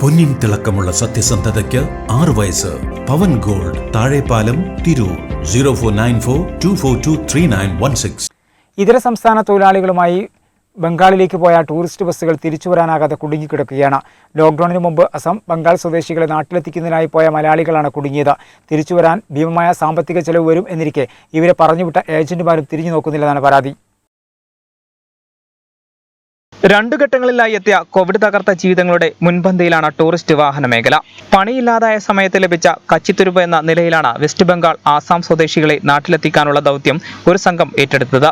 പൊന്നിൻ തിളക്കമുള്ള സത്യസന്ധതയ്ക്ക് 6 വയസ്സ്. പവൻ ഗോൾഡ്, താഴെപ്പാലം, തിരൂർ. 049424239116. ഇതര സംസ്ഥാന തൊഴിലാളികളുമായി ബംഗാളിലേക്ക് പോയ ടൂറിസ്റ്റ് ബസ്സുകൾ തിരിച്ചുവരാനാകാതെ കുടുങ്ങിക്കിടക്കുകയാണ്. ലോക്ക്ഡൌണിന് മുമ്പ് അസം, ബംഗാൾ സ്വദേശികളെ നാട്ടിലെത്തിക്കുന്നതിനായി പോയ മലയാളികളാണ് കുടുങ്ങിയത്. തിരിച്ചുവരാൻ ഭീമമായ സാമ്പത്തിക ചെലവ് വരും എന്നിരിക്കെ ഇവരെ പറഞ്ഞുവിട്ട ഏജന്റുമാരും തിരിഞ്ഞു നോക്കുന്നില്ലെന്നാണ് പരാതി. 2 ഘട്ടങ്ങളിലായി എത്തിയ കോവിഡ് തകർത്ത ജീവിതങ്ങളുടെ മുൻപന്തിയിലാണ് ടൂറിസ്റ്റ് വാഹന മേഖല. പണിയില്ലാതായ സമയത്ത് ലഭിച്ച കച്ചിത്തുരുമ്പ് എന്ന നിലയിലാണ് വെസ്റ്റ് ബംഗാൾ, ആസാം സ്വദേശികളെ നാട്ടിലെത്തിക്കാനുള്ള ദൗത്യം ഒരു സംഘം ഏറ്റെടുത്തത്.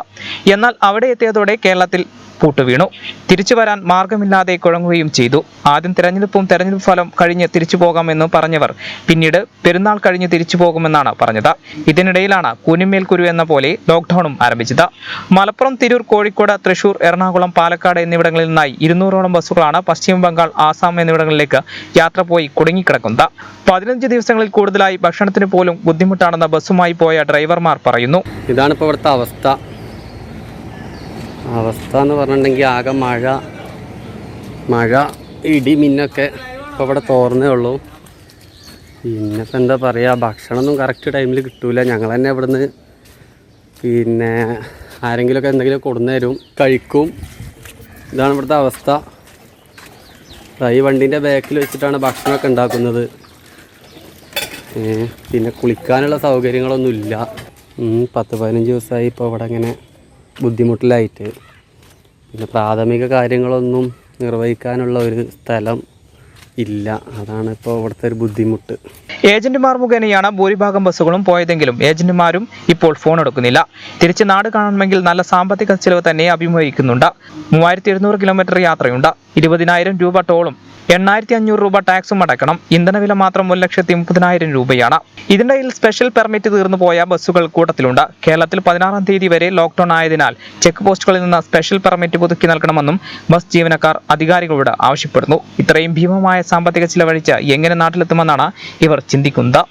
എന്നാൽ അവിടെ എത്തിയതോടെ കേരളത്തിൽ പൂട്ടുവീണു. തിരിച്ചു വരാൻ മാർഗമില്ലാതെ കുഴങ്ങുകയും ചെയ്തു. ആദ്യം തെരഞ്ഞെടുപ്പ് ഫലം കഴിഞ്ഞ് തിരിച്ചു പോകാമെന്ന് പറഞ്ഞവർ പിന്നീട് പെരുന്നാൾ കഴിഞ്ഞ് തിരിച്ചു പോകുമെന്നാണ് പറഞ്ഞത്. ഇതിനിടയിലാണ് കൂനിമേൽ കുരു എന്ന പോലെ ലോക്ക്ഡൌണും ആരംഭിച്ചത്. മലപ്പുറം, തിരൂർ, കോഴിക്കോട്, തൃശൂർ, എറണാകുളം, പാലക്കാട് എന്നിവിടങ്ങളിൽ നിന്നായി 200ഓളം ബസ്സുകളാണ് പശ്ചിമ ബംഗാൾ, ആസാം എന്നിവിടങ്ങളിലേക്ക് യാത്ര പോയി കുടുങ്ങിക്കിടക്കുന്നത്. 15 ദിവസങ്ങളിൽ കൂടുതലായി ഭക്ഷണത്തിന് പോലും ബുദ്ധിമുട്ടാണെന്ന് ബസ്സുമായി പോയ ഡ്രൈവർമാർ പറയുന്നു. ഇതാണിപ്പോൾ ഇവിടുത്തെ അവസ്ഥ എന്ന് പറഞ്ഞിട്ടുണ്ടെങ്കിൽ ആകെ മഴ ഇടി മിന്നൊക്കെ ഇപ്പോൾ ഇവിടെ തോർന്നേ ഉള്ളൂ. പിന്നെ ഇപ്പം എന്താ പറയുക, ഭക്ഷണമൊന്നും കറക്റ്റ് ടൈമിൽ കിട്ടൂല. ഞങ്ങൾ തന്നെ ഇവിടുന്ന് പിന്നെ ആരെങ്കിലുമൊക്കെ എന്തെങ്കിലും കൊടുന്നു തരും, കഴിക്കും. ഇതാണ് ഇവിടുത്തെ അവസ്ഥ. ഈ വണ്ടീൻ്റെ ബാക്കിൽ വെച്ചിട്ടാണ് ഭക്ഷണമൊക്കെ ഉണ്ടാക്കുന്നത്. പിന്നെ കുളിക്കാനുള്ള സൗകര്യങ്ങളൊന്നുമില്ല. 10-15 ദിവസമായി ഇപ്പോൾ ഇവിടെ ഇങ്ങനെ ബുദ്ധിമുട്ടിലായിട്ട്. പിന്നെ പ്രാഥമിക കാര്യങ്ങളൊന്നും നിർവഹിക്കാനുള്ള ഒരു സ്ഥലം ഇല്ല. അതാണ് ഇപ്പോൾ ഇവിടുത്തെ ഒരു ബുദ്ധിമുട്ട്. ഏജന്റുമാർ മുഖേനയാണ് ഭൂരിഭാഗം ബസ്സുകളും പോയതെങ്കിലും ഏജന്റുമാരും ഇപ്പോൾ ഫോൺ എടുക്കുന്നില്ല. തിരിച്ച് നാട് കാണണമെങ്കിൽ നല്ല സാമ്പത്തിക ചെലവ് തന്നെ അഭിമുഖീകരിക്കുന്നുണ്ട്. 3700 കിലോമീറ്റർ യാത്രയുണ്ട്. 20,000 രൂപ ടോളും 8,500 രൂപ ടാക്സും അടക്കണം. ഇന്ധനവില മാത്രം 1,30,000 രൂപയാണ്. ഇതിനിടയിൽ സ്പെഷ്യൽ പെർമിറ്റ് തീർന്നു പോയ ബസ്സുകൾ കൂട്ടത്തിലുണ്ട്. കേരളത്തിൽ 16-ാം തീയതി വരെ ലോക്ക്ഡൌൺ ആയതിനാൽ ചെക്ക് പോസ്റ്റുകളിൽ നിന്ന് സ്പെഷ്യൽ പെർമിറ്റ് പുതുക്കി നൽകണമെന്നും ബസ് ജീവനക്കാർ അധികാരികളോട് ആവശ്യപ്പെടുന്നു. ഇത്രയും ഭീമമായ സാമ്പത്തിക ചിലവഴിച്ച് എങ്ങനെ നാട്ടിലെത്തുമെന്നാണ് ഇവർ ചിന്തിക്കുന്നത്.